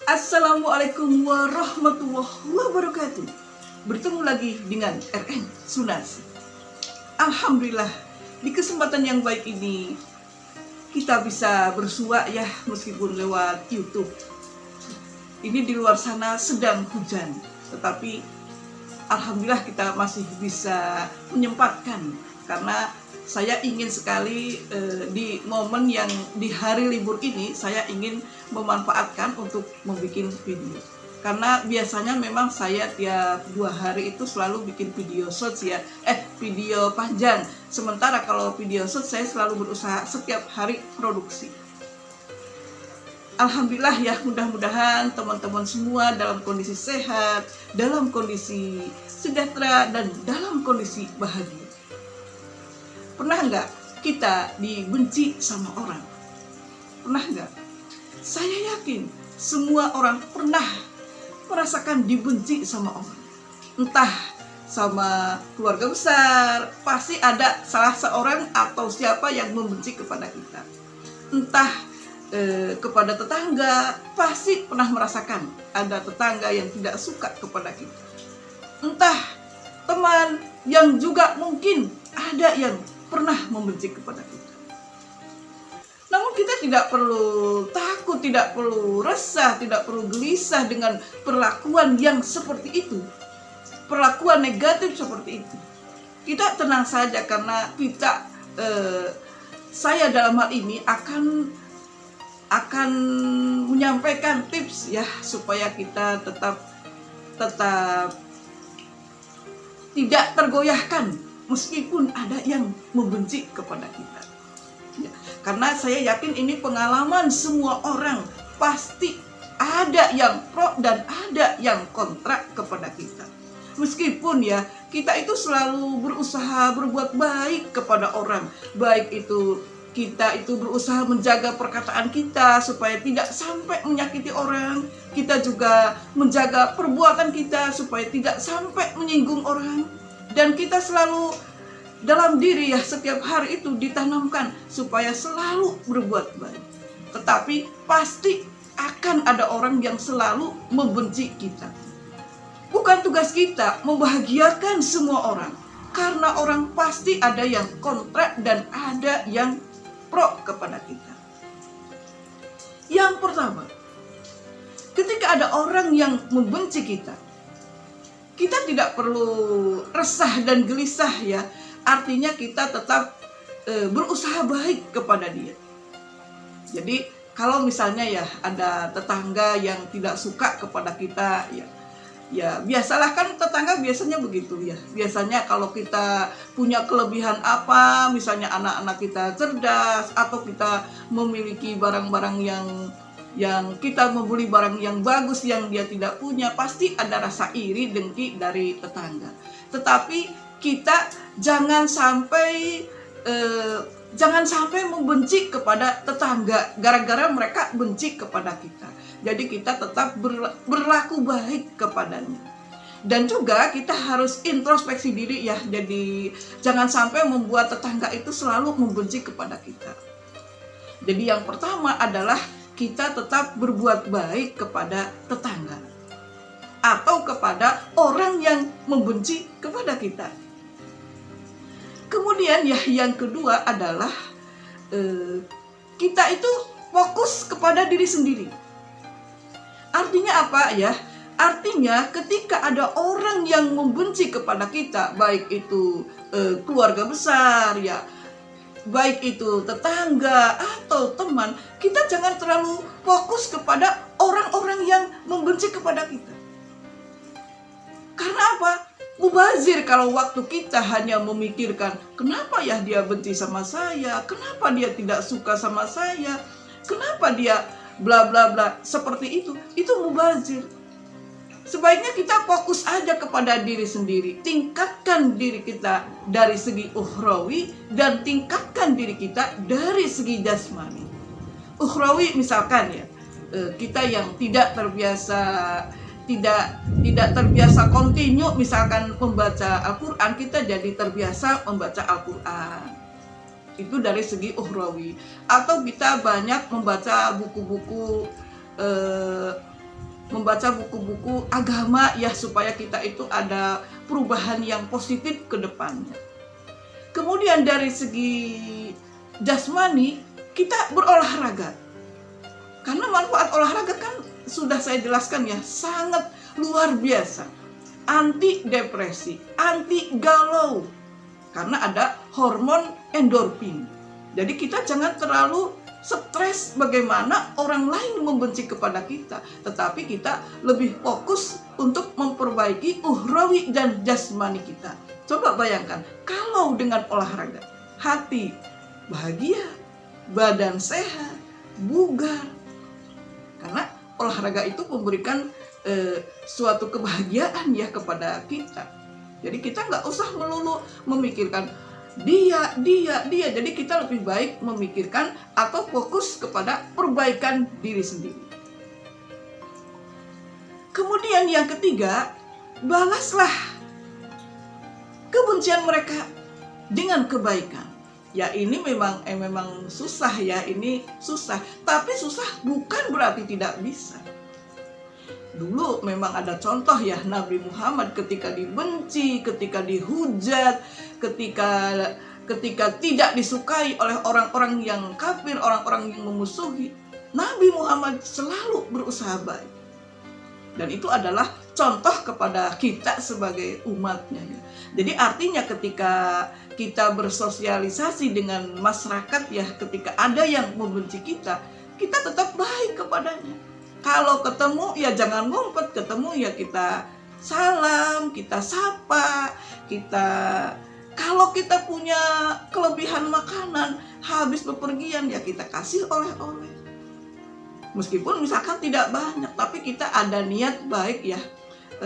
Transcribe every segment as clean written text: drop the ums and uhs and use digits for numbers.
Assalamualaikum warahmatullahi wabarakatuh. Bertemu lagi dengan RN Sunarsi. Alhamdulillah, di kesempatan yang baik ini kita bisa bersua ya, meskipun lewat YouTube. Ini di luar sana sedang hujan, tetapi alhamdulillah kita masih bisa menyempatkan, karena saya ingin sekali di momen yang di hari libur ini saya ingin memanfaatkan untuk membuat video. Karena biasanya memang saya tiap 2 hari itu selalu bikin video shorts ya, video panjang. Sementara kalau video shorts saya selalu berusaha setiap hari produksi. Alhamdulillah ya, mudah-mudahan teman-teman semua dalam kondisi sehat, dalam kondisi sejahtera, dan dalam kondisi bahagia. Pernah nggak kita dibenci sama orang? Pernah nggak? Saya yakin semua orang pernah merasakan dibenci sama orang. Entah sama keluarga besar, pasti ada salah seorang atau siapa yang membenci kepada kita. Entah kepada tetangga, pasti pernah merasakan ada tetangga yang tidak suka kepada kita. Entah teman yang juga mungkin ada yang pernah membenci kepada kita. Namun kita tidak perlu takut, tidak perlu resah, tidak perlu gelisah dengan perlakuan yang seperti itu, perlakuan negatif seperti itu. Kita tenang saja, karena kita saya dalam hal ini akan menyampaikan tips ya, supaya kita tetap tidak tergoyahkan meskipun ada yang membenci kepada kita ya, karena saya yakin ini pengalaman semua orang. Pasti ada yang pro dan ada yang kontra kepada kita. Meskipun ya kita itu selalu berusaha berbuat baik kepada orang, baik itu kita itu berusaha menjaga perkataan kita supaya tidak sampai menyakiti orang. Kita juga menjaga perbuatan kita supaya tidak sampai menyinggung orang. Dan kita selalu dalam diri ya, setiap hari itu ditanamkan supaya selalu berbuat baik. Tetapi pasti akan ada orang yang selalu membenci kita. Bukan tugas kita membahagiakan semua orang, karena orang pasti ada yang kontra dan ada yang pro kepada kita. Yang pertama, ketika ada orang yang membenci kita, kita tidak perlu resah dan gelisah ya. Artinya kita tetap berusaha baik kepada dia. Jadi kalau misalnya ya ada tetangga yang tidak suka kepada kita ya biasalah, kan tetangga biasanya begitu ya. Biasanya kalau kita punya kelebihan apa, misalnya anak-anak kita cerdas, atau kita memiliki barang-barang yang kita membeli barang yang bagus yang dia tidak punya, pasti ada rasa iri dengki dari tetangga. Tetapi kita jangan sampai membenci kepada tetangga gara-gara mereka benci kepada kita. Jadi kita tetap berlaku baik kepadanya. Dan juga kita harus introspeksi diri ya. Jadi jangan sampai membuat tetangga itu selalu membenci kepada kita. Jadi yang pertama adalah kita tetap berbuat baik kepada tetangga atau kepada orang yang membenci kepada kita. Kemudian ya yang kedua adalah kita itu fokus kepada diri sendiri. Artinya apa ya? Artinya ketika ada orang yang membenci kepada kita, baik itu keluarga besar ya, baik itu tetangga atau teman, kita jangan terlalu fokus kepada orang-orang yang membenci kepada kita. Karena apa? Mubazir kalau waktu kita hanya memikirkan kenapa ya dia benci sama saya, kenapa dia tidak suka sama saya, kenapa dia bla bla bla, seperti itu mubazir. Sebaiknya kita fokus aja kepada diri sendiri. Tingkatkan diri kita dari segi ukhrawi dan tingkatkan diri kita dari segi jasmani. Ukhrawi misalkan ya, kita yang tidak terbiasa kontinu misalkan membaca Al-Quran, kita jadi terbiasa membaca Al-Quran. Itu dari segi ukhrawi. Atau kita banyak membaca buku-buku membaca buku-buku agama ya, supaya kita itu ada perubahan yang positif ke depannya. Kemudian dari segi jasmani, kita berolahraga. Karena manfaat olahraga kan sudah saya jelaskan ya, sangat luar biasa. Anti depresi, anti galau. Karena ada hormon endorfin. Jadi kita jangan terlalu stres bagaimana orang lain membenci kepada kita, tetapi kita lebih fokus untuk memperbaiki uhrawi dan jasmani kita. Coba bayangkan, kalau dengan olahraga, hati bahagia, badan sehat, bugar. Karena olahraga itu memberikan suatu kebahagiaan ya kepada kita. Jadi kita nggak usah melulu memikirkan dia. Jadi kita lebih baik memikirkan atau fokus kepada perbaikan diri sendiri. Kemudian yang ketiga, balaslah kebencian mereka dengan kebaikan. Ya ini memang susah ya, ini susah. Tapi susah bukan berarti tidak bisa. Dulu memang ada contoh ya, Nabi Muhammad ketika dibenci, ketika dihujat, ketika tidak disukai oleh orang-orang yang kafir, orang-orang yang memusuhi, Nabi Muhammad selalu berusaha baik. Dan itu adalah contoh kepada kita sebagai umatnya. Jadi artinya ketika kita bersosialisasi dengan masyarakat ya, ketika ada yang membenci kita tetap baik kepadanya. Kalau ketemu ya jangan ngumpet, ketemu ya kita salam, kita sapa, kalau kita punya kelebihan makanan habis bepergian ya kita kasih oleh-oleh. Meskipun misalkan tidak banyak, tapi kita ada niat baik ya,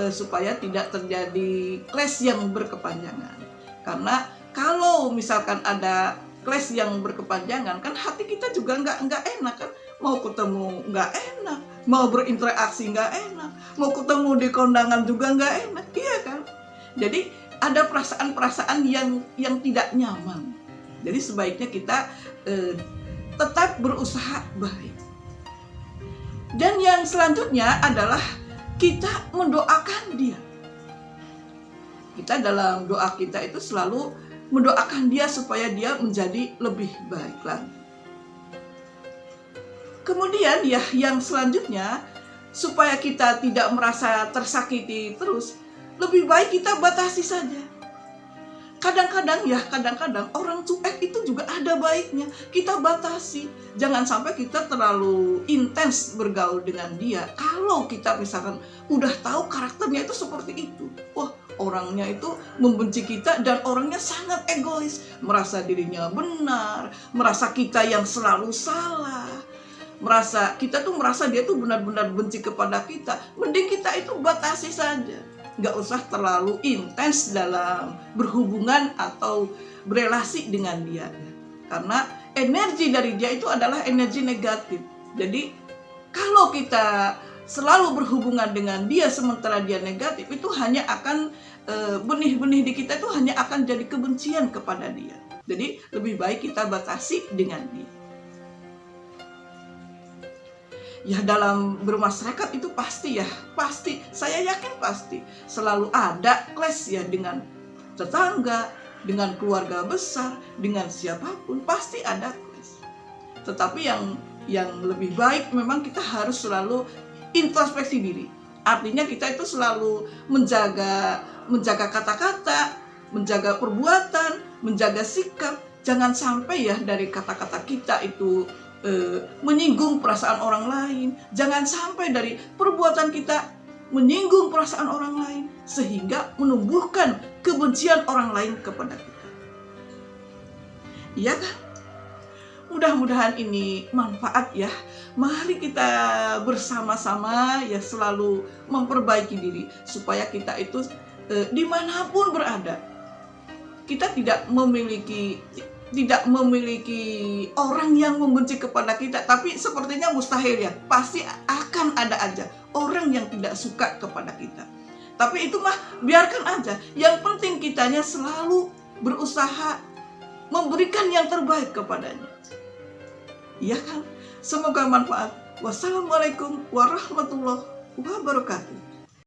supaya tidak terjadi clash yang berkepanjangan. Karena kalau misalkan ada clash yang berkepanjangan, kan hati kita juga nggak enak kan. Mau ketemu nggak enak, mau berinteraksi nggak enak, mau ketemu di kondangan juga nggak enak, iya kan? Jadi ada perasaan-perasaan yang tidak nyaman. Jadi sebaiknya kita tetap berusaha baik. Dan yang selanjutnya adalah kita mendoakan dia. Kita dalam doa kita itu selalu mendoakan dia supaya dia menjadi lebih baik lagi. Kemudian ya yang selanjutnya, supaya kita tidak merasa tersakiti terus, lebih baik kita batasi saja. Kadang-kadang orang cuek itu juga ada baiknya. Kita batasi. Jangan sampai kita terlalu intens bergaul dengan dia. Kalau kita misalkan udah tahu karakternya itu seperti itu. Wah, orangnya itu membenci kita dan orangnya sangat egois. Merasa dirinya benar. Merasa kita yang selalu salah. Merasa dia tuh benar-benar benci kepada kita. Mending kita itu batasi saja. Nggak usah terlalu intens dalam berhubungan atau berelasi dengan dia. Karena energi dari dia itu adalah energi negatif. Jadi kalau kita selalu berhubungan dengan dia sementara dia negatif, itu hanya akan benih-benih di kita itu hanya akan jadi kebencian kepada dia. Jadi lebih baik kita batasi dengan dia. Ya dalam bermasyarakat itu pasti saya yakin pasti selalu ada clash ya, dengan tetangga, dengan keluarga besar, dengan siapapun pasti ada clash. Tetapi yang lebih baik memang kita harus selalu introspeksi diri. Artinya kita itu selalu menjaga kata-kata, menjaga perbuatan, menjaga sikap. Jangan sampai ya dari kata-kata kita itu menyinggung perasaan orang lain. Jangan sampai dari perbuatan kita menyinggung perasaan orang lain sehingga menumbuhkan kebencian orang lain kepada kita. Iya kan? Mudah-mudahan ini manfaat ya. Mari kita bersama-sama ya selalu memperbaiki diri supaya kita itu dimanapun berada, kita tidak memiliki orang yang membenci kepada kita. Tapi sepertinya mustahil ya, pasti akan ada aja orang yang tidak suka kepada kita. Tapi itu mah biarkan aja. Yang penting kitanya selalu berusaha memberikan yang terbaik kepadanya. Iya kan? Semoga manfaat. Wassalamualaikum warahmatullahi wabarakatuh. wabarakatuh.